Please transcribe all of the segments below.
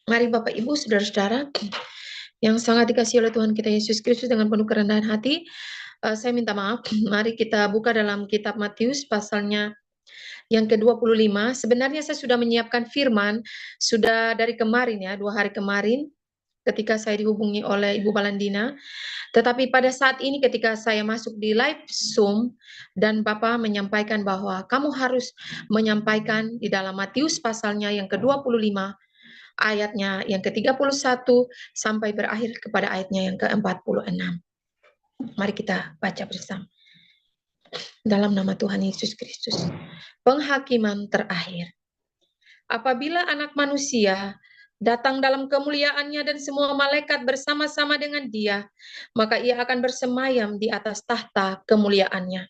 Mari Bapak Ibu, Saudara-saudara yang sangat dikasihi oleh Tuhan kita Yesus Kristus, dengan penuh kerendahan hati, saya minta maaf. Mari kita buka dalam kitab Matius pasalnya yang ke-25. Sebenarnya saya sudah menyiapkan firman, sudah dari kemarin ya, 2 hari kemarin, ketika saya dihubungi oleh Ibu Balandina. Tetapi pada saat ini ketika saya masuk di live Zoom, dan Bapak menyampaikan bahwa kamu harus menyampaikan di dalam Matius pasalnya yang ke-25, ayatnya yang ke-31 sampai berakhir kepada ayatnya yang ke-46. Mari kita baca bersama. Dalam nama Tuhan Yesus Kristus. Penghakiman terakhir. Apabila Anak Manusia datang dalam kemuliaannya dan semua malaikat bersama-sama dengan Dia, maka Ia akan bersemayam di atas tahta kemuliaannya.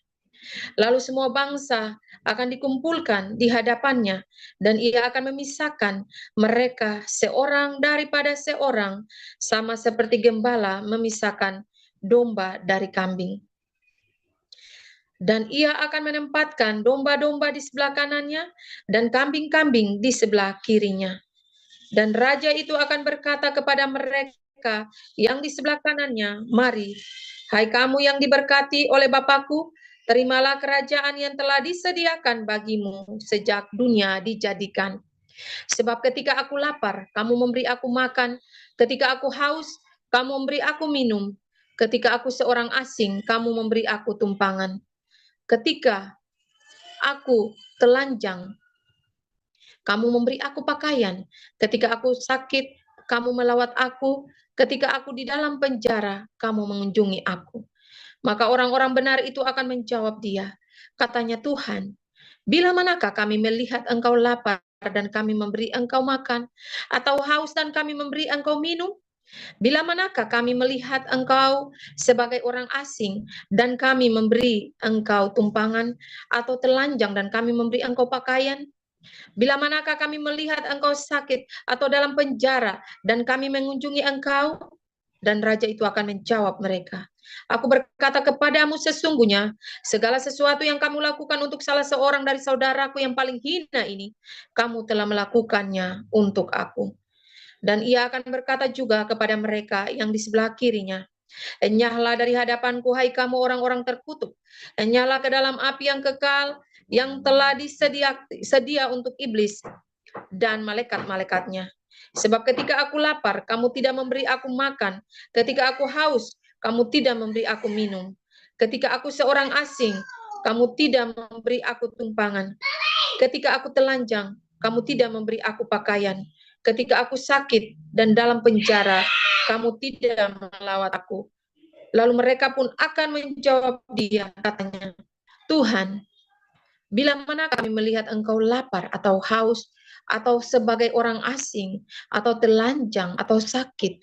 Lalu semua bangsa akan dikumpulkan di hadapannya, dan Ia akan memisahkan mereka seorang daripada seorang, sama seperti gembala memisahkan domba dari kambing. Dan Ia akan menempatkan domba-domba di sebelah kanannya dan kambing-kambing di sebelah kirinya. Dan raja itu akan berkata kepada mereka yang di sebelah kanannya, "Mari, hai kamu yang diberkati oleh Bapakku, terimalah kerajaan yang telah disediakan bagimu sejak dunia dijadikan. Sebab ketika aku lapar, kamu memberi aku makan. Ketika aku haus, kamu memberi aku minum. Ketika aku seorang asing, kamu memberi aku tumpangan. Ketika aku telanjang, kamu memberi aku pakaian. Ketika aku sakit, kamu melawat aku. Ketika aku di dalam penjara, kamu mengunjungi aku." Maka orang-orang benar itu akan menjawab dia. Katanya, "Tuhan, bila manakah kami melihat engkau lapar dan kami memberi engkau makan, atau haus dan kami memberi engkau minum? Bila manakah kami melihat engkau sebagai orang asing dan kami memberi engkau tumpangan, atau telanjang dan kami memberi engkau pakaian? Bila manakah kami melihat engkau sakit atau dalam penjara dan kami mengunjungi engkau?" Dan raja itu akan menjawab mereka, "Aku berkata kepadamu, sesungguhnya segala sesuatu yang kamu lakukan untuk salah seorang dari saudaraku yang paling hina ini, kamu telah melakukannya untuk aku." Dan ia akan berkata juga kepada mereka yang di sebelah kirinya, "Enyahlah dari hadapanku, hai kamu orang-orang terkutuk. Enyahlah ke dalam api yang kekal, yang telah sedia untuk iblis dan malaikat-malaikatnya. Sebab ketika aku lapar, kamu tidak memberi aku makan. Ketika aku haus, kamu tidak memberi aku minum. Ketika aku seorang asing, kamu tidak memberi aku tumpangan. Ketika aku telanjang, kamu tidak memberi aku pakaian. Ketika aku sakit dan dalam penjara, kamu tidak melawat aku." Lalu mereka pun akan menjawab dia, katanya, "Tuhan, bila mana kami melihat engkau lapar atau haus, atau sebagai orang asing, atau telanjang, atau sakit,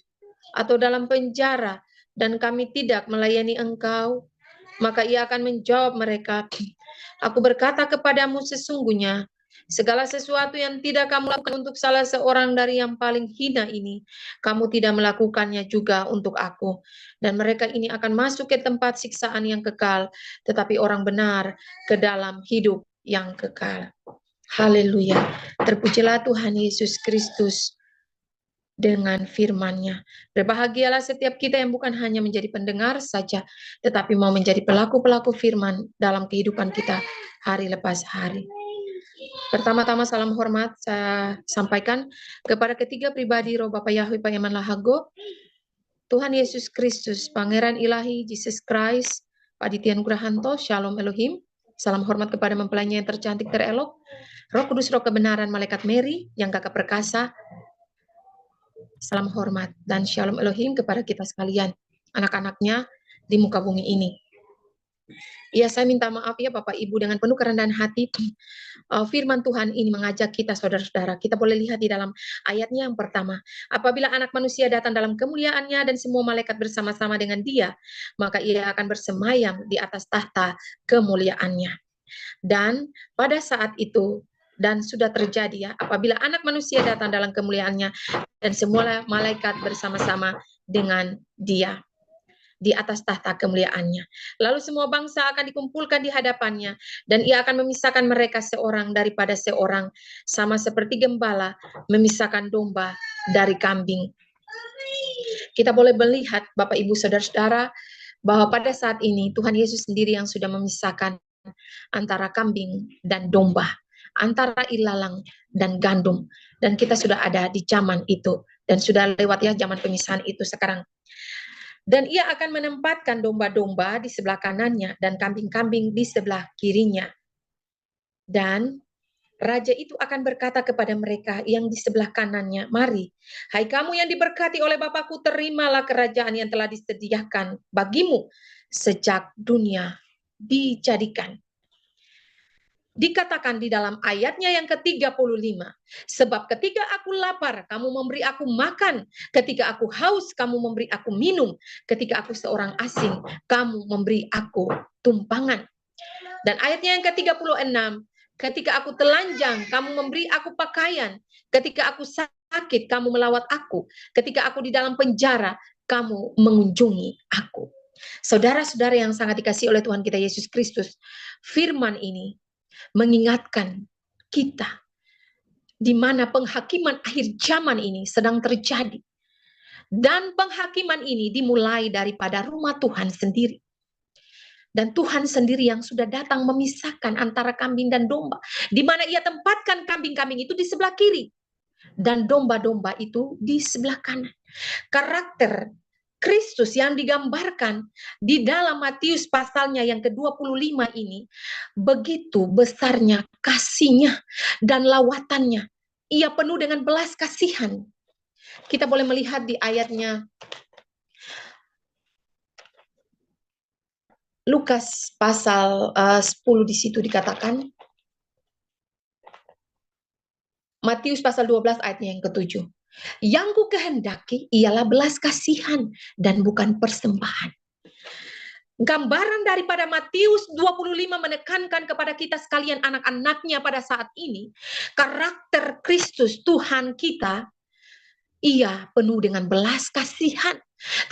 atau dalam penjara, dan kami tidak melayani engkau?" Maka ia akan menjawab mereka, "Aku berkata kepadamu, sesungguhnya segala sesuatu yang tidak kamu lakukan untuk salah seorang dari yang paling hina ini, kamu tidak melakukannya juga untuk aku." Dan mereka ini akan masuk ke tempat siksaan yang kekal, tetapi orang benar ke dalam hidup yang kekal. Haleluya. Terpujilah Tuhan Yesus Kristus dengan firman-Nya. Berbahagialah setiap kita yang bukan hanya menjadi pendengar saja, tetapi mau menjadi pelaku-pelaku firman dalam kehidupan kita hari lepas hari. Pertama-tama salam hormat saya sampaikan kepada ketiga pribadi Roh Bapa Yahweh Payaman Lahago, Tuhan Yesus Kristus, Pangeran Ilahi, Jesus Christ, Pak Aditya Nugrahanto, Shalom Elohim. Salam hormat kepada mempelainya yang tercantik terelok, Roh Kudus, Roh Kebenaran, Malaikat Mary yang gagah perkasa. Salam hormat dan Shalom Elohim kepada kita sekalian, anak-anaknya di muka bumi ini. Ya, saya minta maaf ya Bapak Ibu, dengan penuh kerendahan hati, firman Tuhan ini mengajak kita saudara-saudara. Kita boleh lihat di dalam ayatnya yang pertama. Apabila Anak Manusia datang dalam kemuliaannya dan semua malaikat bersama-sama dengan Dia, maka Ia akan bersemayam di atas tahta kemuliaannya. Dan pada saat itu, dan sudah terjadi ya, apabila Anak Manusia datang dalam kemuliaannya dan semua malaikat bersama-sama dengan Dia di atas tahta kemuliaannya. Lalu semua bangsa akan dikumpulkan di hadapannya, dan Ia akan memisahkan mereka seorang daripada seorang, sama seperti gembala memisahkan domba dari kambing. Kita boleh melihat Bapak Ibu Saudara-saudara bahwa pada saat ini Tuhan Yesus sendiri yang sudah memisahkan antara kambing dan domba, antara ilalang dan gandum. Dan kita sudah ada di zaman itu. Dan sudah lewat ya zaman pemisahan itu sekarang. Dan ia akan menempatkan domba-domba di sebelah kanannya dan kambing-kambing di sebelah kirinya. Dan raja itu akan berkata kepada mereka yang di sebelah kanannya, "Mari, hai kamu yang diberkati oleh Bapakku, terimalah kerajaan yang telah disediakan bagimu sejak dunia dijadikan." Dikatakan di dalam ayatnya yang ke-35, sebab ketika aku lapar, kamu memberi aku makan. Ketika aku haus, kamu memberi aku minum. Ketika aku seorang asing, kamu memberi aku tumpangan. Dan ayatnya yang ke-36, ketika aku telanjang, kamu memberi aku pakaian. Ketika aku sakit, kamu melawat aku. Ketika aku di dalam penjara, kamu mengunjungi aku. Saudara-saudara yang sangat dikasihi oleh Tuhan kita Yesus Kristus, firman ini mengingatkan kita di mana penghakiman akhir zaman ini sedang terjadi. Dan penghakiman ini dimulai daripada rumah Tuhan sendiri. Dan Tuhan sendiri yang sudah datang memisahkan antara kambing dan domba. Di mana ia tempatkan kambing-kambing itu di sebelah kiri. Dan domba-domba itu di sebelah kanan. Karakter Kristus yang digambarkan di dalam Matius pasalnya yang ke-25 ini, begitu besarnya kasihnya dan lawatannya. Ia penuh dengan belas kasihan. Kita boleh melihat di ayatnya Lukas pasal 10 di situ dikatakan, Matius pasal 12 ayatnya yang ke-7. Yang ku kehendaki ialah belas kasihan dan bukan persembahan. Gambaran daripada Matius 25 menekankan kepada kita sekalian anak-anaknya pada saat ini, karakter Kristus Tuhan kita, ia penuh dengan belas kasihan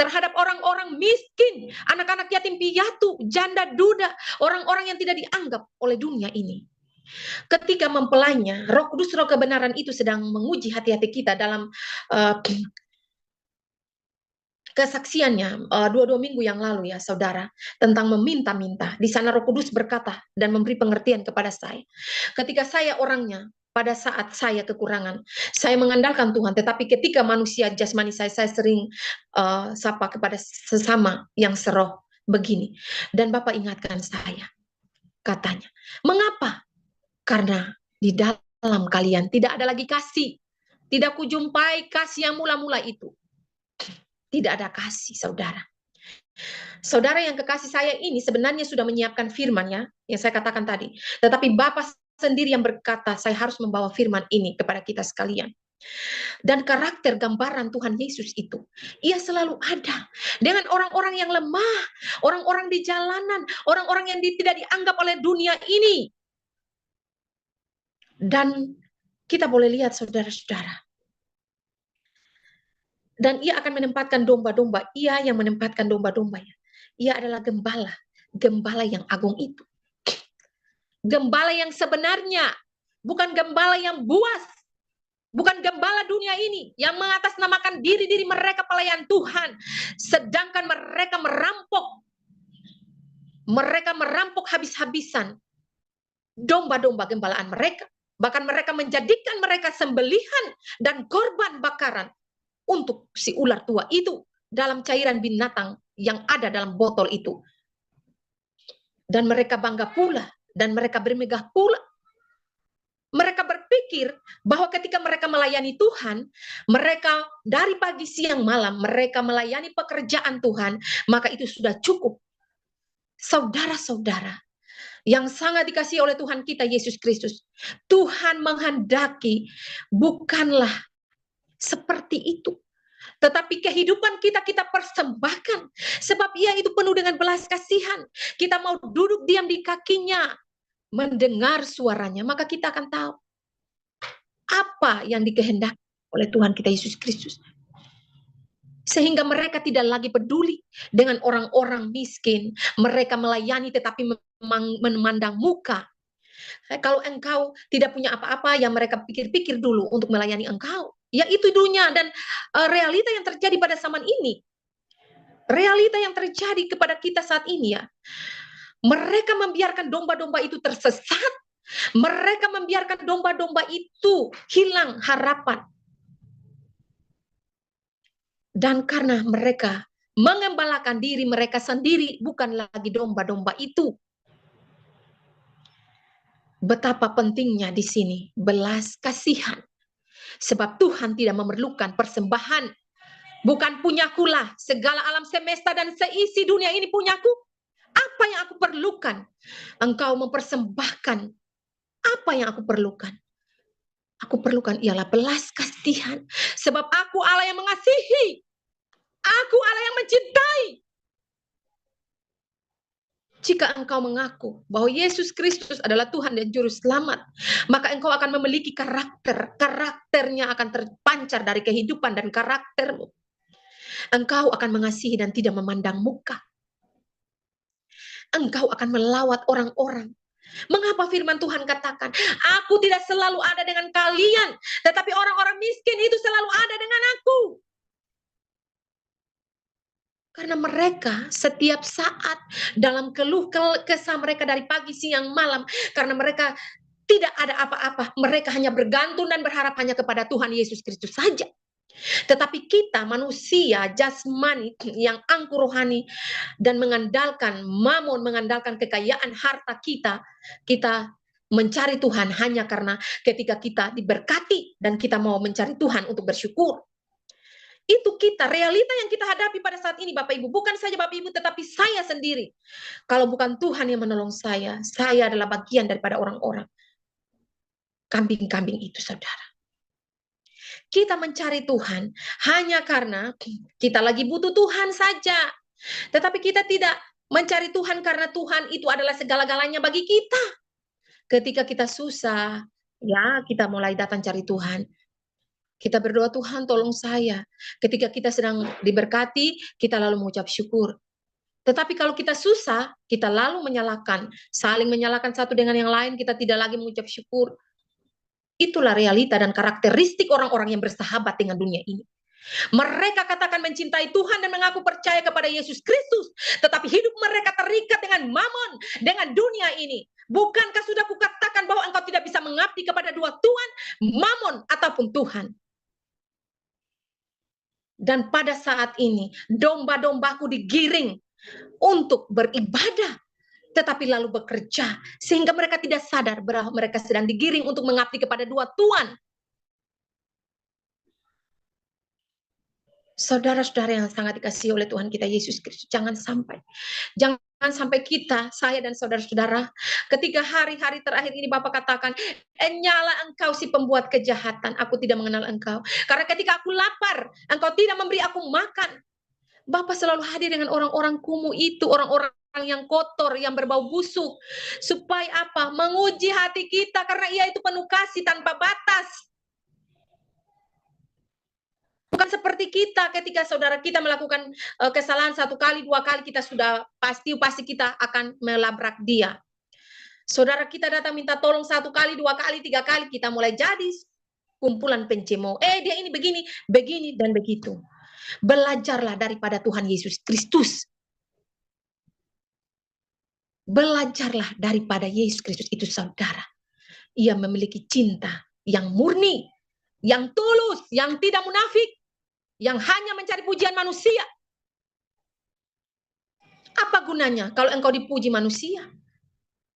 terhadap orang-orang miskin, anak-anak yatim piatu, janda duda, orang-orang yang tidak dianggap oleh dunia ini. Ketika mempelainya, Roh Kudus, Roh kebenaran itu sedang menguji hati-hati kita dalam kesaksiannya 2 minggu yang lalu ya saudara, tentang meminta-minta. Di sana Roh Kudus berkata dan memberi pengertian kepada saya. Ketika saya orangnya, pada saat saya kekurangan, saya mengandalkan Tuhan. Tetapi ketika manusia jasmani saya sering sapa kepada sesama yang seroh begini. Dan Bapak ingatkan saya, katanya, mengapa? Karena di dalam kalian tidak ada lagi kasih. Tidak kujumpai kasih yang mula-mula itu. Tidak ada kasih, saudara. Saudara yang kekasih saya ini sebenarnya sudah menyiapkan firman-Nya yang saya katakan tadi. Tetapi Bapa sendiri yang berkata, saya harus membawa firman ini kepada kita sekalian. Dan karakter gambaran Tuhan Yesus itu, ia selalu ada dengan orang-orang yang lemah, orang-orang di jalanan, orang-orang yang tidak dianggap oleh dunia ini. Dan kita boleh lihat saudara-saudara, dan ia akan menempatkan domba-domba. Ia yang menempatkan domba-dombanya. Ia adalah gembala, gembala yang agung itu. Gembala yang sebenarnya, bukan gembala yang buas, bukan gembala dunia ini yang mengatasnamakan diri-diri mereka pelayan Tuhan, sedangkan mereka merampok habis-habisan domba-domba gembalaan mereka. Bahkan mereka menjadikan mereka sembelihan dan korban bakaran untuk si ular tua itu dalam cairan binatang yang ada dalam botol itu. Dan mereka bangga pula dan mereka bermegah pula. Mereka berpikir bahwa ketika mereka melayani Tuhan, mereka dari pagi siang malam mereka melayani pekerjaan Tuhan, maka itu sudah cukup. Saudara-saudara yang sangat dikasihi oleh Tuhan kita Yesus Kristus, Tuhan menghendaki bukanlah seperti itu. Tetapi kehidupan kita persembahkan. Sebab ia itu penuh dengan belas kasihan. Kita mau duduk diam di kakinya, mendengar suaranya, maka kita akan tahu apa yang dikehendaki oleh Tuhan kita Yesus Kristus. Sehingga mereka tidak lagi peduli dengan orang-orang miskin. Mereka melayani tetapi memandang muka. Kalau engkau tidak punya apa-apa, yang mereka pikir-pikir dulu untuk melayani engkau. yaitu dunia dan realita yang terjadi pada zaman ini. Realita yang terjadi kepada kita saat ini ya. Mereka membiarkan domba-domba itu tersesat. Mereka membiarkan domba-domba itu hilang harapan. Dan karena mereka mengembalakan diri mereka sendiri, bukan lagi domba-domba itu. Betapa pentingnya di sini belas kasihan. Sebab Tuhan tidak memerlukan persembahan. Bukan punyakulah, segala alam semesta dan seisi dunia ini punyaku. Apa yang aku perlukan? Engkau mempersembahkan. Apa yang aku perlukan? Aku perlukan ialah belas kasihan. Sebab aku Allah yang mengasihi. Aku Allah yang mencintai. Jika engkau mengaku bahwa Yesus Kristus adalah Tuhan dan Juru Selamat, maka engkau akan memiliki karakter. Karakternya akan terpancar dari kehidupan dan karaktermu. Engkau akan mengasihi dan tidak memandang muka. Engkau akan melawat orang-orang. Mengapa firman Tuhan katakan, aku tidak selalu ada dengan kalian, tetapi orang-orang miskin itu selalu ada dengan aku. Karena mereka setiap saat dalam keluh kesah mereka dari pagi, siang, malam. Karena mereka tidak ada apa-apa. Mereka hanya bergantung dan berharap hanya kepada Tuhan Yesus Kristus saja. Tetapi kita manusia jasmani yang angkuh rohani dan mengandalkan mamon, mengandalkan kekayaan harta kita, kita mencari Tuhan hanya karena ketika kita diberkati dan kita mau mencari Tuhan untuk bersyukur. Itu kita, realita yang kita hadapi pada saat ini Bapak Ibu. Bukan saja Bapak Ibu, tetapi saya sendiri. Kalau bukan Tuhan yang menolong saya adalah bagian daripada orang-orang kambing-kambing itu, saudara. Kita mencari Tuhan hanya karena kita lagi butuh Tuhan saja. Tetapi kita tidak mencari Tuhan karena Tuhan itu adalah segala-galanya bagi kita. Ketika kita susah, ya kita mulai datang cari Tuhan. Kita berdoa, Tuhan tolong saya. Ketika kita sedang diberkati, kita lalu mengucap syukur. Tetapi kalau kita susah, kita lalu menyalahkan. Saling menyalahkan satu dengan yang lain, kita tidak lagi mengucap syukur. Itulah realita dan karakteristik orang-orang yang bersahabat dengan dunia ini. Mereka katakan mencintai Tuhan dan mengaku percaya kepada Yesus Kristus. Tetapi hidup mereka terikat dengan mamon, dengan dunia ini. Bukankah sudah kukatakan bahwa engkau tidak bisa mengabdi kepada dua Tuhan, mamon ataupun Tuhan? Dan pada saat ini, domba-dombaku digiring untuk beribadah, tetapi lalu bekerja, sehingga mereka tidak sadar bahwa mereka sedang digiring untuk mengabdi kepada dua Tuhan. Saudara-saudara yang sangat dikasihi oleh Tuhan kita Yesus Kristus, jangan sampai kita, saya dan saudara-saudara, ketika hari-hari terakhir ini Bapak katakan, nyala engkau si pembuat kejahatan, aku tidak mengenal engkau. Karena ketika aku lapar, engkau tidak memberi aku makan. Bapak selalu hadir dengan orang-orang kumuh itu, orang-orang yang kotor, yang berbau busuk. Supaya apa? Menguji hati kita, karena ia itu penuh kasih tanpa batas. Bukan seperti kita ketika saudara kita melakukan kesalahan satu kali, dua kali, kita sudah pasti kita akan melabrak dia. Saudara kita datang minta tolong satu kali, dua kali, tiga kali, kita mulai jadi kumpulan pencemooh. Dia ini begini, begini, dan begitu. Belajarlah daripada Tuhan Yesus Kristus. Belajarlah daripada Yesus Kristus itu, saudara. Ia memiliki cinta yang murni, yang tulus, yang tidak munafik, yang hanya mencari pujian manusia. Apa gunanya kalau engkau dipuji manusia?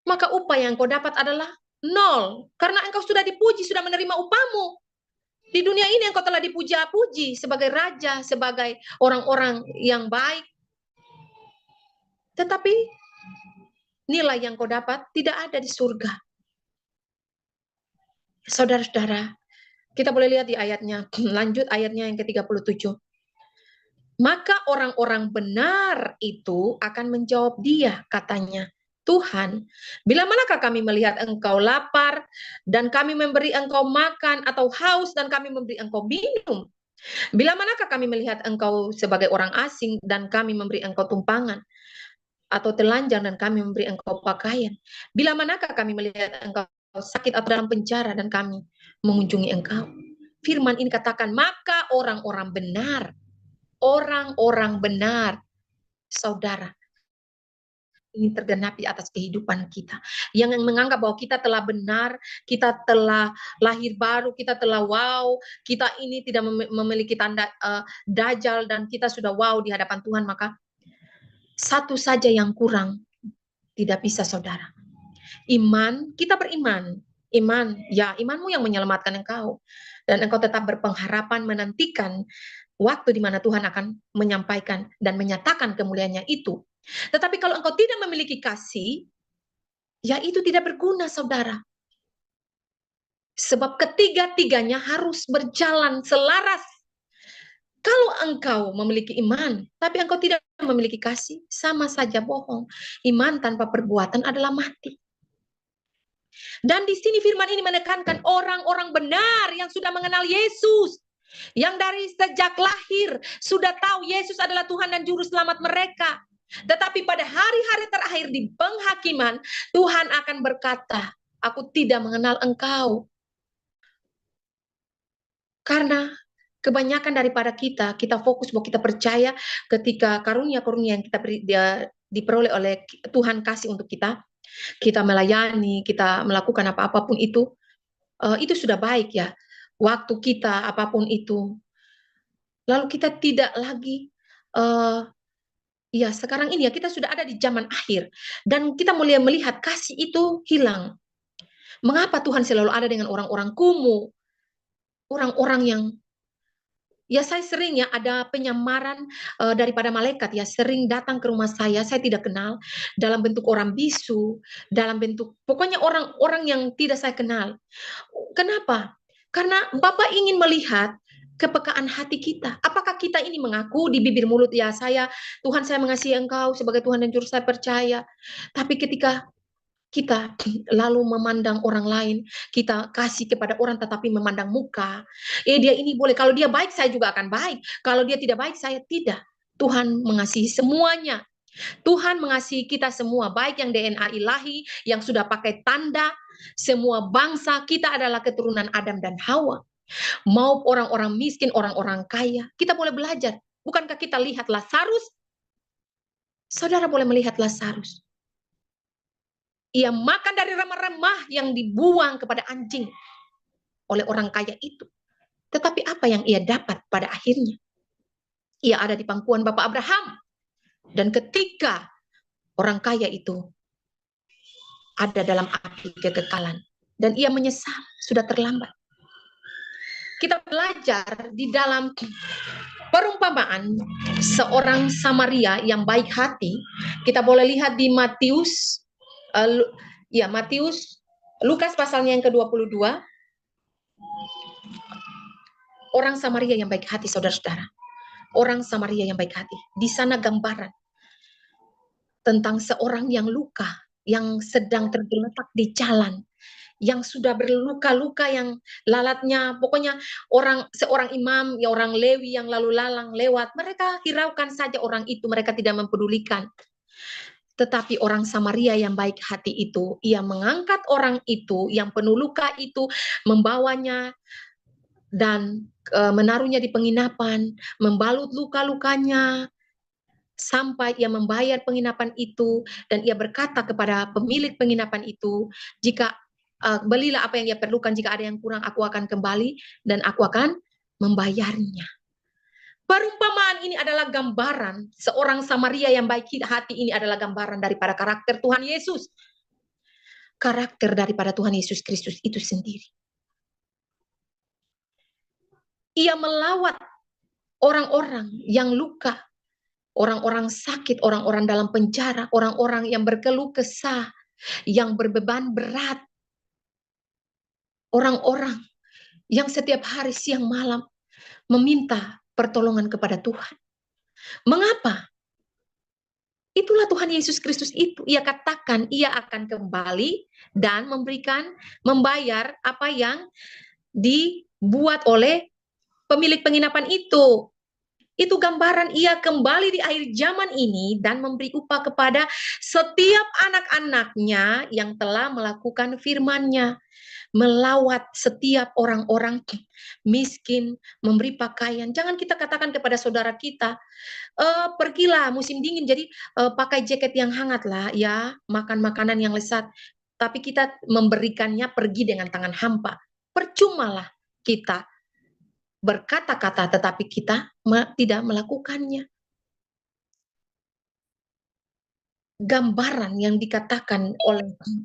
Maka upah yang engkau dapat adalah nol. Karena engkau sudah dipuji, sudah menerima upahmu. Di dunia ini engkau telah dipuja-puji sebagai raja, sebagai orang-orang yang baik. Tetapi nilai yang kau dapat tidak ada di surga. Saudara-saudara, kita boleh lihat di ayatnya, lanjut ayatnya yang ke-37. Maka orang-orang benar itu akan menjawab dia, katanya, Tuhan, bila manakah kami melihat engkau lapar dan kami memberi engkau makan, atau haus dan kami memberi engkau minum? Bila manakah kami melihat engkau sebagai orang asing dan kami memberi engkau tumpangan, atau telanjang dan kami memberi engkau pakaian? Bila manakah kami melihat engkau sakit atau dalam penjara dan kami mengunjungi engkau? firman ini katakan, maka orang-orang benar, saudara, ini tergenapi atas kehidupan kita. Yang menganggap bahwa kita telah benar, kita telah lahir baru, kita telah wow, kita ini tidak memiliki tanda dajjal dan kita sudah wow di hadapan Tuhan, maka satu saja yang kurang. Tidak bisa, saudara. Iman, kita beriman. Iman, ya imanmu yang menyelamatkan engkau. Dan engkau tetap berpengharapan menantikan waktu di mana Tuhan akan menyampaikan dan menyatakan kemuliaannya itu. Tetapi kalau engkau tidak memiliki kasih, ya itu tidak berguna, saudara. Sebab ketiga-tiganya harus berjalan selaras. Kalau engkau memiliki iman, tapi engkau tidak memiliki kasih, sama saja bohong. Iman tanpa perbuatan adalah mati. Dan di sini firman ini menekankan orang-orang benar yang sudah mengenal Yesus. Yang dari sejak lahir sudah tahu Yesus adalah Tuhan dan Juru Selamat mereka. Tetapi pada hari-hari terakhir di penghakiman, Tuhan akan berkata, aku tidak mengenal engkau. Karena kebanyakan daripada kita fokus bahwa kita percaya ketika karunia-karunia yang kita diperoleh oleh Tuhan kasih untuk kita melayani, kita melakukan apapun itu sudah baik ya. Waktu kita apapun itu. Lalu kita tidak lagi ya sekarang ini ya kita sudah ada di zaman akhir dan kita mulai melihat kasih itu hilang. Mengapa Tuhan selalu ada dengan orang-orang kumuh, orang-orang yang ya saya sering ya ada penyamaran daripada malaikat ya sering datang ke rumah saya tidak kenal dalam bentuk orang bisu, dalam bentuk pokoknya orang-orang yang tidak saya kenal. Kenapa? Karena Bapak ingin melihat kepekaan hati kita. Apakah kita ini mengaku di bibir mulut, ya Tuhan saya mengasihi engkau sebagai Tuhan dan Juru saya percaya. Tapi ketika kita lalu memandang orang lain, kita kasih kepada orang tetapi memandang muka. Dia ini boleh, kalau dia baik saya juga akan baik. Kalau dia tidak baik saya tidak. Tuhan mengasihi semuanya. Tuhan mengasihi kita semua, baik yang DNA ilahi, yang sudah pakai tanda, semua bangsa, kita adalah keturunan Adam dan Hawa. Mau orang-orang miskin, orang-orang kaya, kita boleh belajar. Bukankah kita lihat Lazarus? Saudara boleh melihat Lazarus. Ia makan dari remah-remah yang dibuang kepada anjing oleh orang kaya itu. Tetapi apa yang ia dapat pada akhirnya? Ia ada di pangkuan Bapak Abraham. Dan ketika orang kaya itu ada dalam api kekekalan. Dan ia menyesal, sudah terlambat. Kita belajar di dalam perumpamaan seorang Samaria yang baik hati. Kita boleh lihat di Matius, Lukas pasalnya yang ke-22. Orang Samaria yang baik hati, saudara-saudara. Orang Samaria yang baik hati. Di sana gambaran tentang seorang yang luka, yang sedang tergeletak di jalan, yang sudah berluka-luka, yang lalatnya, pokoknya seorang imam, ya orang Lewi yang lalu lalang lewat, mereka hiraukan saja orang itu, mereka tidak mempedulikan. Tetapi orang Samaria yang baik hati itu, ia mengangkat orang itu, yang penuh luka itu, membawanya dan menaruhnya di penginapan, membalut luka-lukanya, sampai ia membayar penginapan itu, dan ia berkata kepada pemilik penginapan itu, jika belilah apa yang ia perlukan, jika ada yang kurang aku akan kembali dan aku akan membayarnya. Perumpamaan ini adalah gambaran seorang Samaria yang baik hati, ini adalah gambaran daripada karakter Tuhan Yesus. Karakter daripada Tuhan Yesus Kristus itu sendiri. Ia melawat orang-orang yang luka, orang-orang sakit, orang-orang dalam penjara, orang-orang yang berkeluh kesah, yang berbeban berat, orang-orang yang setiap hari siang malam meminta pertolongan kepada Tuhan. Mengapa? Itulah Tuhan Yesus Kristus itu. Ia katakan ia akan kembali dan membayar apa yang dibuat oleh pemilik penginapan itu. Itu gambaran ia kembali di akhir zaman ini dan memberi upah kepada setiap anak-anaknya yang telah melakukan firman-Nya, melawat setiap orang-orang miskin, memberi pakaian. Jangan kita katakan kepada saudara kita, pergilah musim dingin, jadi pakai jaket yang hangat lah, ya, makan makanan yang lezat. Tapi kita memberikannya pergi dengan tangan hampa. Percumalah kita berkata-kata tetapi kita tidak melakukannya. Gambaran yang dikatakan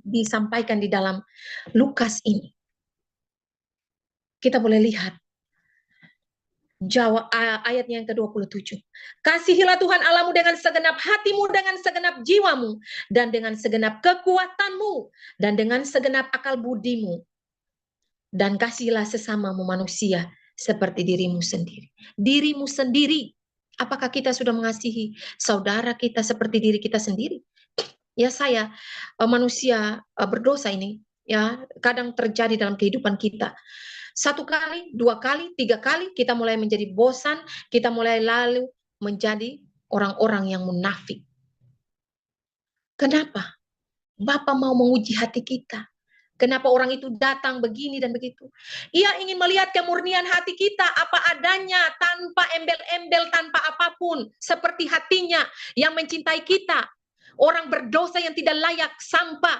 disampaikan di dalam Lukas ini. Kita boleh lihat ayatnya yang ke-27. Kasihilah Tuhan Allahmu dengan segenap hatimu, dengan segenap jiwamu, dan dengan segenap kekuatanmu, dan dengan segenap akal budimu. Dan kasihilah sesamamu manusia seperti dirimu sendiri. Dirimu sendiri. Apakah kita sudah mengasihi saudara kita seperti diri kita sendiri? Ya, saya manusia berdosa ini, ya, kadang terjadi dalam kehidupan kita. 1 kali, 2 kali, 3 kali kita mulai menjadi bosan, kita mulai lalu menjadi orang-orang yang munafik. Kenapa? Bapa mau menguji hati kita. Kenapa orang itu datang begini dan begitu? Ia ingin melihat kemurnian hati kita apa adanya, tanpa embel-embel, tanpa apapun, seperti hatinya yang mencintai kita. Orang berdosa yang tidak layak, sampah,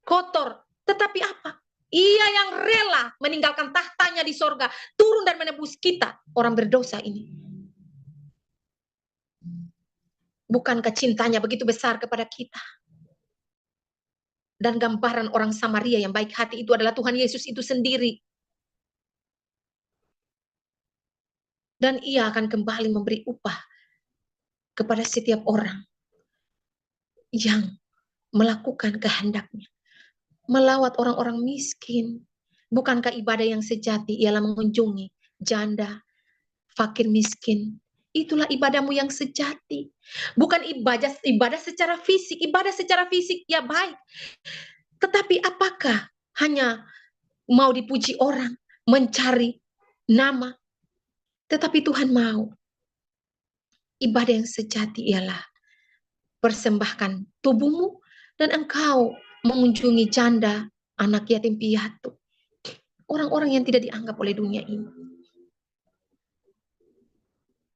kotor, tetapi apa? Ia yang rela meninggalkan tahtanya di sorga, turun dan menebus kita, orang berdosa ini. Bukankah cintanya begitu besar kepada kita? Dan gambaran orang Samaria yang baik hati itu adalah Tuhan Yesus itu sendiri. Dan ia akan kembali memberi upah kepada setiap orang yang melakukan kehendaknya. Melawat orang-orang miskin. Bukankah ibadah yang sejati ialah mengunjungi janda, fakir miskin? Itulah ibadahmu yang sejati. Bukan ibadah secara fisik. Ibadah secara fisik ya baik. Tetapi apakah hanya mau dipuji orang, mencari nama? Tetapi Tuhan mau ibadah yang sejati ialah persembahkan tubuhmu dan engkau mengunjungi janda, anak yatim piatu, orang-orang yang tidak dianggap oleh dunia ini.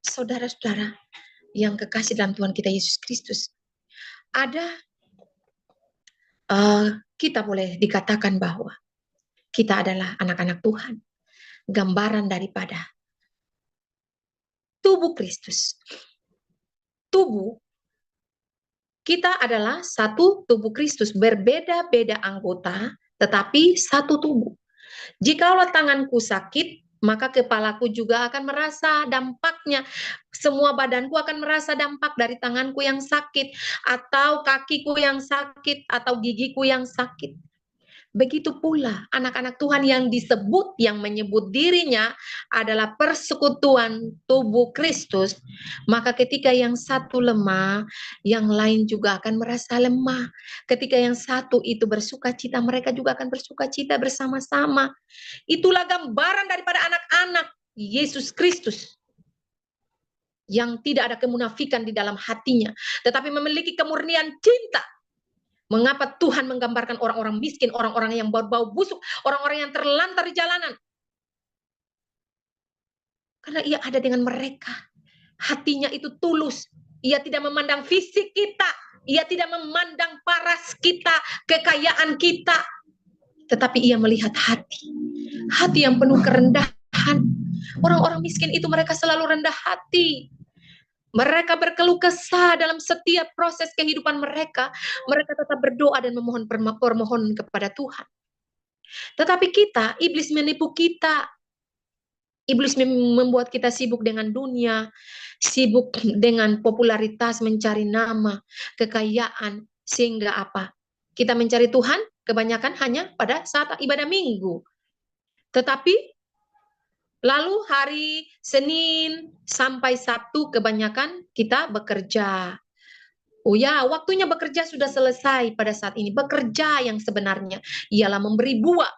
Saudara-saudara yang kekasih dalam Tuhan kita Yesus Kristus, ada kita boleh dikatakan bahwa kita adalah anak-anak Tuhan, gambaran daripada tubuh Kristus. Tubuh kita adalah satu tubuh Kristus, berbeda-beda anggota, tetapi satu tubuh. Jikalau tanganku sakit, maka kepalaku juga akan merasa dampaknya. Semua badanku akan merasa dampak dari tanganku yang sakit, atau kakiku yang sakit, atau gigiku yang sakit. Begitu pula anak-anak Tuhan yang menyebut dirinya adalah persekutuan tubuh Kristus, maka ketika yang satu lemah, yang lain juga akan merasa lemah. Ketika yang satu itu bersuka cita, mereka juga akan bersuka cita bersama-sama. Itulah gambaran daripada anak-anak Yesus Kristus yang tidak ada kemunafikan di dalam hatinya, tetapi memiliki kemurnian cinta. Mengapa Tuhan menggambarkan orang-orang miskin, orang-orang yang bau busuk, orang-orang yang terlantar di jalanan? Karena ia ada dengan mereka. Hatinya itu tulus. Ia tidak memandang fisik kita. Ia tidak memandang paras kita, kekayaan kita. Tetapi ia melihat hati. Hati yang penuh kerendahan. Orang-orang miskin itu mereka selalu rendah hati. Mereka berkeluh kesah dalam setiap proses kehidupan mereka. Mereka tetap berdoa dan memohon permohonan kepada Tuhan. Tetapi kita, iblis menipu kita. Iblis membuat kita sibuk dengan dunia, sibuk dengan popularitas, mencari nama, kekayaan, sehingga apa? Kita mencari Tuhan kebanyakan hanya pada saat ibadah minggu. Tetapi lalu hari Senin sampai Sabtu kebanyakan kita bekerja. Oh ya, waktunya bekerja sudah selesai pada saat ini. Bekerja yang sebenarnya ialah memberi buah,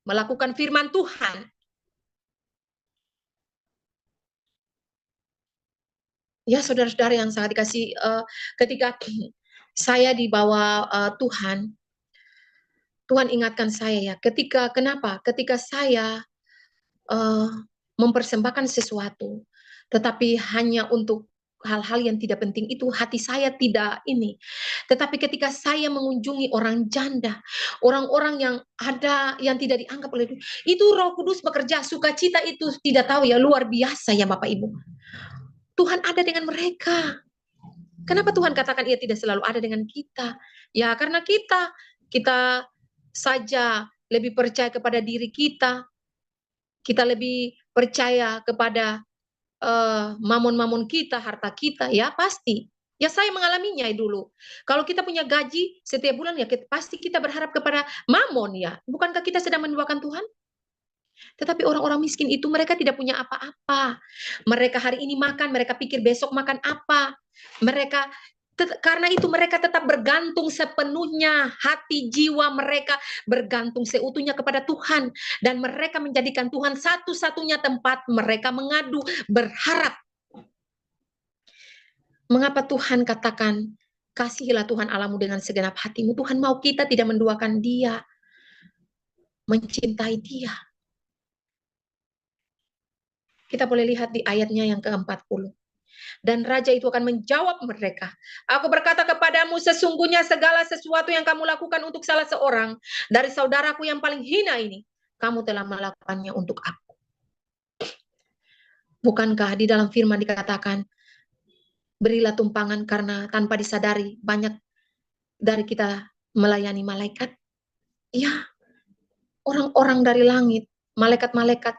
melakukan firman Tuhan. Ya, saudara-saudara yang sangat dikasih, ketika saya dibawa Tuhan, Tuhan ingatkan saya ya, kenapa? Ketika saya eh, mempersembahkan sesuatu, tetapi hanya untuk hal-hal yang tidak penting itu hati saya tidak ini. Tetapi ketika saya mengunjungi orang janda, orang-orang yang ada yang tidak dianggap oleh Tuhan, itu Roh Kudus bekerja, sukacita itu tidak tahu ya, luar biasa ya Bapak Ibu. Tuhan ada dengan mereka. Kenapa Tuhan katakan ia tidak selalu ada dengan kita? Ya karena kita saja lebih percaya kepada diri kita lebih percaya kepada mamon-mamon kita, harta kita, ya pasti. Ya saya mengalaminya dulu. Kalau kita punya gaji setiap bulan ya pasti kita berharap kepada mamon ya. Bukankah kita sedang menduakan Tuhan? Tetapi orang-orang miskin itu mereka tidak punya apa-apa. Mereka hari ini makan, mereka pikir besok makan apa. Mereka karena itu mereka tetap bergantung sepenuhnya, hati jiwa mereka bergantung seutuhnya kepada Tuhan, dan mereka menjadikan Tuhan satu-satunya tempat mereka mengadu, berharap. Mengapa Tuhan katakan, kasihilah Tuhan Allahmu dengan segenap hatimu? Tuhan mau kita tidak menduakan Dia, mencintai Dia. Kita boleh lihat di ayatnya yang ke-40. Dan raja itu akan menjawab mereka, aku berkata kepadamu, sesungguhnya segala sesuatu yang kamu lakukan untuk salah seorang dari saudaraku yang paling hina ini, kamu telah melakukannya untuk aku. Bukankah di dalam firman dikatakan, berilah tumpangan karena tanpa disadari banyak dari kita melayani malaikat? Ya, orang-orang dari langit, malaikat-malaikat,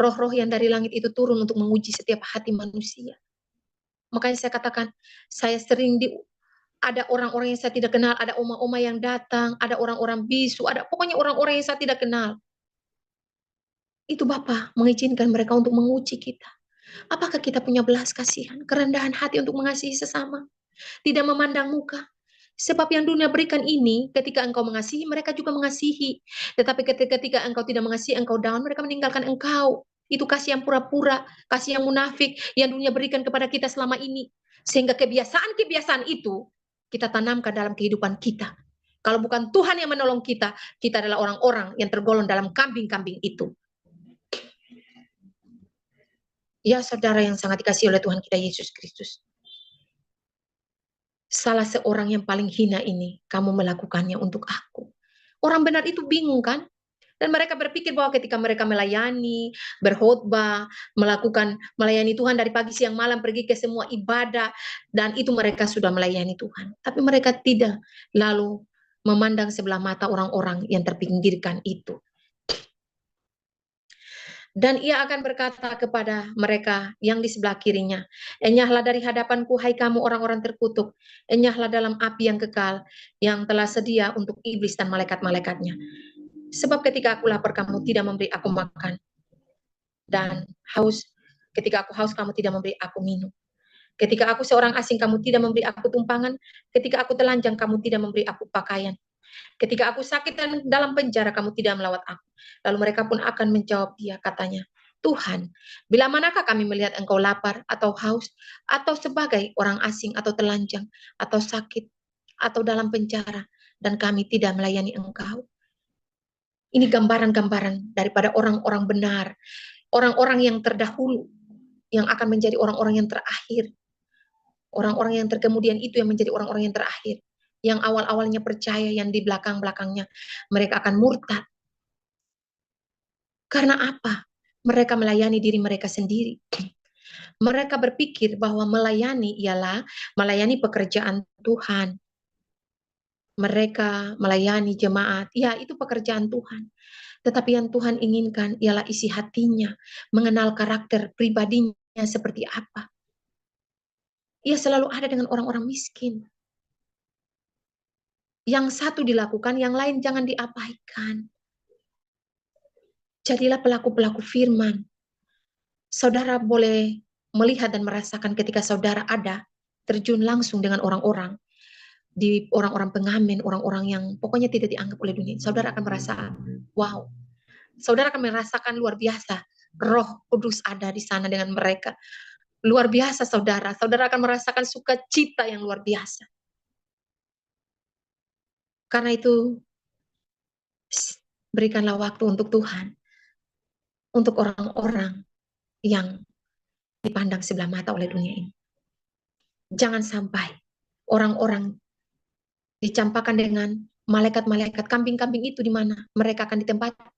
roh-roh yang dari langit itu turun untuk menguji setiap hati manusia. Makanya saya katakan, saya sering ada orang-orang yang saya tidak kenal, ada oma-oma yang datang, ada orang-orang bisu, ada pokoknya orang-orang yang saya tidak kenal. Itu Bapa mengizinkan mereka untuk menguji kita. Apakah kita punya belas kasihan, kerendahan hati untuk mengasihi sesama? Tidak memandang muka. Sebab yang dunia berikan ini, ketika engkau mengasihi, mereka juga mengasihi. Tetapi ketika engkau tidak mengasihi, engkau down, mereka meninggalkan engkau. Itu kasih yang pura-pura, kasih yang munafik, yang dunia berikan kepada kita selama ini. Sehingga kebiasaan-kebiasaan itu, kita tanamkan dalam kehidupan kita. Kalau bukan Tuhan yang menolong kita, kita adalah orang-orang yang tergolong dalam kambing-kambing itu. Ya saudara yang sangat dikasihi oleh Tuhan kita Yesus Kristus. Salah seorang yang paling hina ini, kamu melakukannya untuk aku. Orang benar itu bingung kan? Dan mereka berpikir bahwa ketika mereka melayani, berkhotbah, melayani Tuhan dari pagi siang malam, pergi ke semua ibadah, dan itu mereka sudah melayani Tuhan. Tapi mereka tidak lalu memandang sebelah mata orang-orang yang terpinggirkan itu. Dan ia akan berkata kepada mereka yang di sebelah kirinya, enyahlah dari hadapanku, hai kamu orang-orang terkutuk, enyahlah dalam api yang kekal, yang telah sedia untuk iblis dan malaikat-malaikatnya. Sebab ketika aku lapar, kamu tidak memberi aku makan, dan ketika aku haus, kamu tidak memberi aku minum. Ketika aku seorang asing, kamu tidak memberi aku tumpangan. Ketika aku telanjang, kamu tidak memberi aku pakaian. Ketika aku sakit dan dalam penjara, kamu tidak melawat aku. Lalu mereka pun akan menjawab dia, katanya, Tuhan, bila manakah kami melihat engkau lapar atau haus, atau sebagai orang asing atau telanjang, atau sakit, atau dalam penjara, dan kami tidak melayani engkau? Ini gambaran-gambaran daripada orang-orang benar, orang-orang yang terdahulu, yang akan menjadi orang-orang yang terakhir. Orang-orang yang terkemudian itu yang menjadi orang-orang yang terakhir. Yang awal-awalnya percaya, yang di belakang-belakangnya mereka akan murtad. Karena apa? Mereka melayani diri mereka sendiri. Mereka berpikir bahwa melayani ialah melayani pekerjaan Tuhan. Mereka melayani jemaat, ya itu pekerjaan Tuhan. Tetapi yang Tuhan inginkan ialah isi hatinya, mengenal karakter pribadinya seperti apa. Ia selalu ada dengan orang-orang miskin. Yang satu dilakukan, yang lain jangan diabaikan. Jadilah pelaku-pelaku firman. Saudara boleh melihat dan merasakan ketika saudara ada, terjun langsung dengan orang-orang, di orang-orang pengamen, orang-orang yang pokoknya tidak dianggap oleh dunia. Saudara akan merasa, wow. Saudara akan merasakan luar biasa. Roh Kudus ada di sana dengan mereka. luar biasa, saudara. Saudara akan merasakan sukacita yang luar biasa. Karena itu, berikanlah waktu untuk Tuhan, untuk orang-orang yang dipandang sebelah mata oleh dunia ini. Jangan sampai orang-orang dicampakkan dengan malaikat-malaikat. Kambing-kambing itu di mana mereka akan ditempatkan?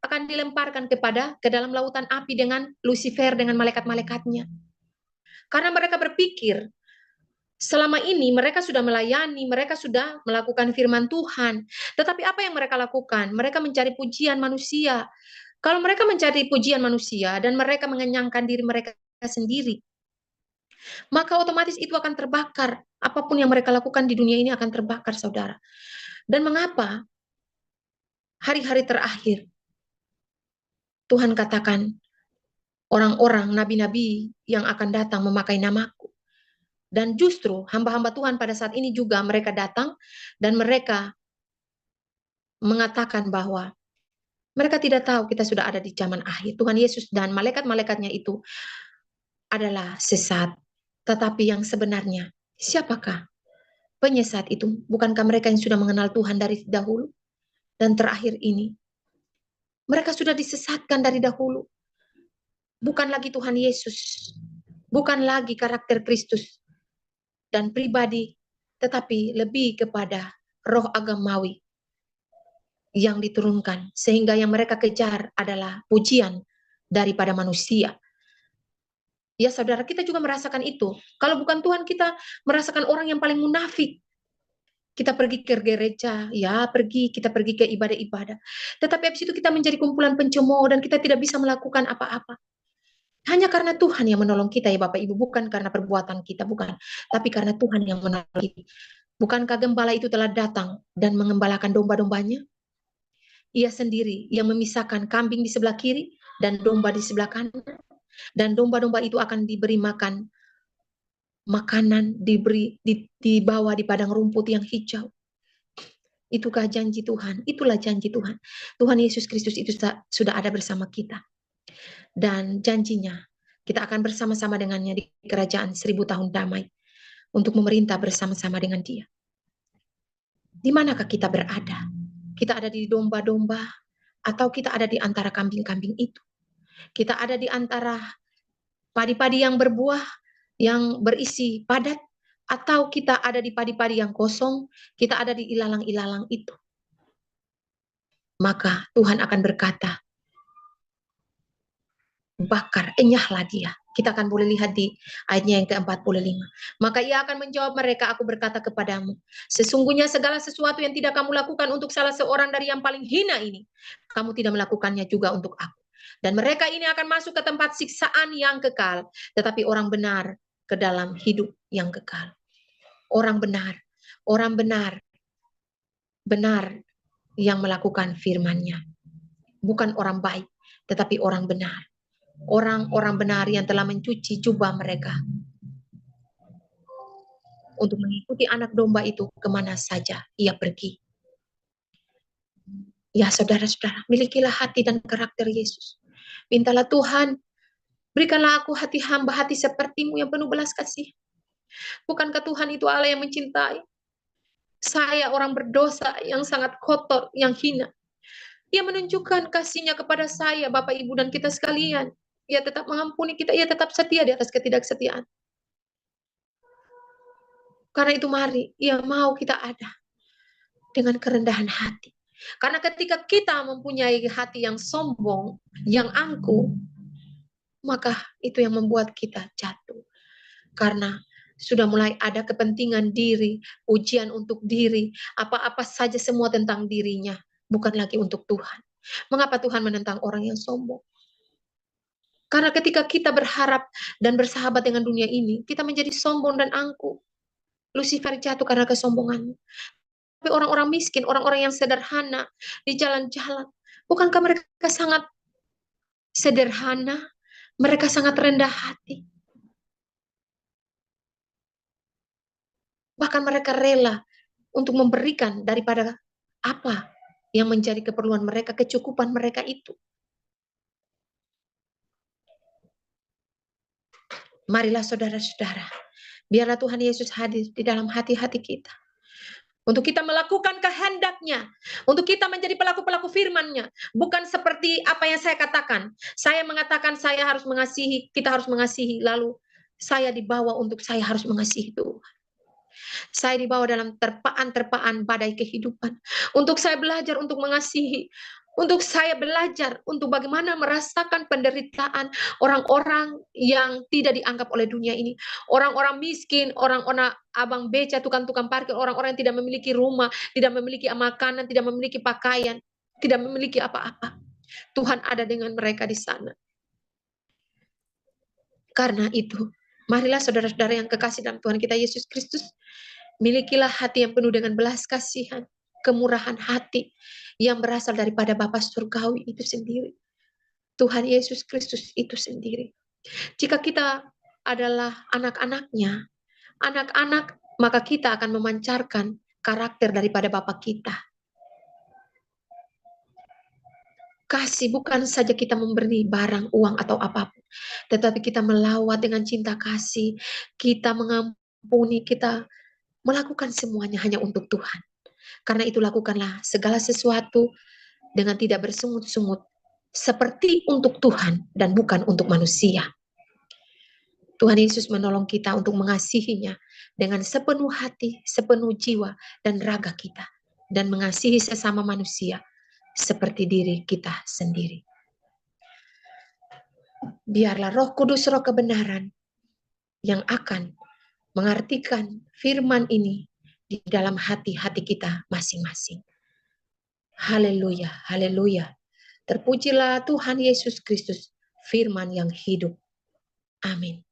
Akan dilemparkan ke dalam lautan api dengan Lucifer, dengan malaikat-malaikatnya. Karena mereka berpikir, selama ini mereka sudah melayani, mereka sudah melakukan firman Tuhan. Tetapi apa yang mereka lakukan? Mereka mencari pujian manusia. Kalau mereka mencari pujian manusia dan mereka mengenyangkan diri mereka sendiri, maka otomatis itu akan terbakar. Apapun yang mereka lakukan di dunia ini akan terbakar, saudara. Dan mengapa hari-hari terakhir Tuhan katakan orang-orang, nabi-nabi yang akan datang memakai namaku. Dan justru hamba-hamba Tuhan pada saat ini juga mereka datang dan mereka mengatakan bahwa mereka tidak tahu kita sudah ada di zaman akhir. Tuhan Yesus dan malaikat-malaikatnya itu adalah sesat. Tetapi yang sebenarnya, siapakah penyesat itu? Bukankah mereka yang sudah mengenal Tuhan dari dahulu? Dan terakhir ini, mereka sudah disesatkan dari dahulu. Bukan lagi Tuhan Yesus, bukan lagi karakter Kristus dan pribadi, tetapi lebih kepada roh agamawi yang diturunkan, sehingga yang mereka kejar adalah pujian daripada manusia. Ya saudara, kita juga merasakan itu. Kalau bukan Tuhan, kita merasakan orang yang paling munafik. Kita pergi ke gereja, ya kita pergi ke ibadah-ibadah. Tetapi habis itu kita menjadi kumpulan pencemooh dan kita tidak bisa melakukan apa-apa. Hanya karena Tuhan yang menolong kita ya Bapak Ibu, bukan karena perbuatan kita, bukan. Tapi karena Tuhan yang menolong kita. Bukankah gembala itu telah datang dan mengembalakan domba-dombanya? Ia sendiri yang memisahkan kambing di sebelah kiri dan domba di sebelah kanan. Dan domba-domba itu akan diberi makanan, dibawa di padang rumput yang hijau. Itukah janji Tuhan? Itulah janji Tuhan. Tuhan Yesus Kristus itu sudah ada bersama kita. Dan janjinya, kita akan bersama-sama dengannya di kerajaan 1000 tahun damai. Untuk memerintah bersama-sama dengan dia. Di manakah kita berada? Kita ada di domba-domba, atau kita ada di antara kambing-kambing itu? Kita ada di antara padi-padi yang berbuah, yang berisi padat, atau kita ada di padi-padi yang kosong, kita ada di ilalang-ilalang itu. Maka Tuhan akan berkata, bakar, enyahlah dia. Kita akan boleh lihat di ayatnya yang ke-45. Maka ia akan menjawab mereka, aku berkata kepadamu, sesungguhnya segala sesuatu yang tidak kamu lakukan untuk salah seorang dari yang paling hina ini, kamu tidak melakukannya juga untuk aku. Dan mereka ini akan masuk ke tempat siksaan yang kekal, tetapi orang benar ke dalam hidup yang kekal. Orang benar benar yang melakukan firman-Nya. Bukan orang baik, tetapi orang benar. Orang-orang benar yang telah mencuci jubah mereka untuk mengikuti anak domba itu kemana saja ia pergi. Ya saudara-saudara, milikilah hati dan karakter Yesus. Mintalah Tuhan, berikanlah aku hati hamba, hati sepertimu yang penuh belas kasih. Bukankah Tuhan itu Allah yang mencintai? Saya orang berdosa yang sangat kotor, yang hina. Ia menunjukkan kasih-Nya kepada saya, Bapak Ibu dan kita sekalian. Ia tetap mengampuni kita, ia tetap setia di atas ketidaksetiaan. Karena itu mari, ia mau kita ada dengan kerendahan hati. Karena ketika kita mempunyai hati yang sombong, yang angkuh, maka itu yang membuat kita jatuh. Karena sudah mulai ada kepentingan diri, ujian untuk diri, apa-apa saja semua tentang dirinya, bukan lagi untuk Tuhan. Mengapa Tuhan menentang orang yang sombong? Karena ketika kita berharap dan bersahabat dengan dunia ini, kita menjadi sombong dan angkuh. Lucifer jatuh karena kesombongannya. Tapi orang-orang miskin, orang-orang yang sederhana di jalan-jalan, bukankah mereka sangat sederhana? Mereka sangat rendah hati. Bahkan mereka rela untuk memberikan daripada apa yang menjadi keperluan mereka, kecukupan mereka itu. Marilah saudara-saudara, biarlah Tuhan Yesus hadir di dalam hati-hati kita. Untuk kita melakukan kehendak-Nya, untuk kita menjadi pelaku-pelaku firman-Nya, bukan seperti apa yang saya katakan. Saya mengatakan saya harus mengasihi, kita harus mengasihi, lalu saya dibawa untuk saya harus mengasihi Tuhan. Saya dibawa dalam terpaan-terpaan badai kehidupan. Untuk saya belajar untuk mengasihi. Untuk saya belajar untuk bagaimana merasakan penderitaan orang-orang yang tidak dianggap oleh dunia ini. Orang-orang miskin, orang-orang abang beca, tukang-tukang parkir, orang-orang yang tidak memiliki rumah, tidak memiliki makanan, tidak memiliki pakaian, tidak memiliki apa-apa. Tuhan ada dengan mereka di sana. Karena itu, marilah saudara-saudara yang kekasih dalam Tuhan kita Yesus Kristus, milikilah hati yang penuh dengan belas kasihan, kemurahan hati yang berasal daripada Bapa Surgawi itu sendiri. Tuhan Yesus Kristus itu sendiri. Jika kita adalah anak-anaknya, anak-anak, maka kita akan memancarkan karakter daripada Bapa kita. Kasih bukan saja kita memberi barang, uang, atau apapun, tetapi kita melawat dengan cinta kasih, kita mengampuni, kita melakukan semuanya hanya untuk Tuhan. Karena itu lakukanlah segala sesuatu dengan tidak bersungut-sungut, seperti untuk Tuhan dan bukan untuk manusia. Tuhan Yesus menolong kita untuk mengasihinya dengan sepenuh hati, sepenuh jiwa, dan raga kita. Dan mengasihi sesama manusia seperti diri kita sendiri. Biarlah Roh Kudus, Roh kebenaran, yang akan mengartikan firman ini di dalam hati-hati kita masing-masing. Haleluya, haleluya. Terpujilah Tuhan Yesus Kristus, firman yang hidup. Amin.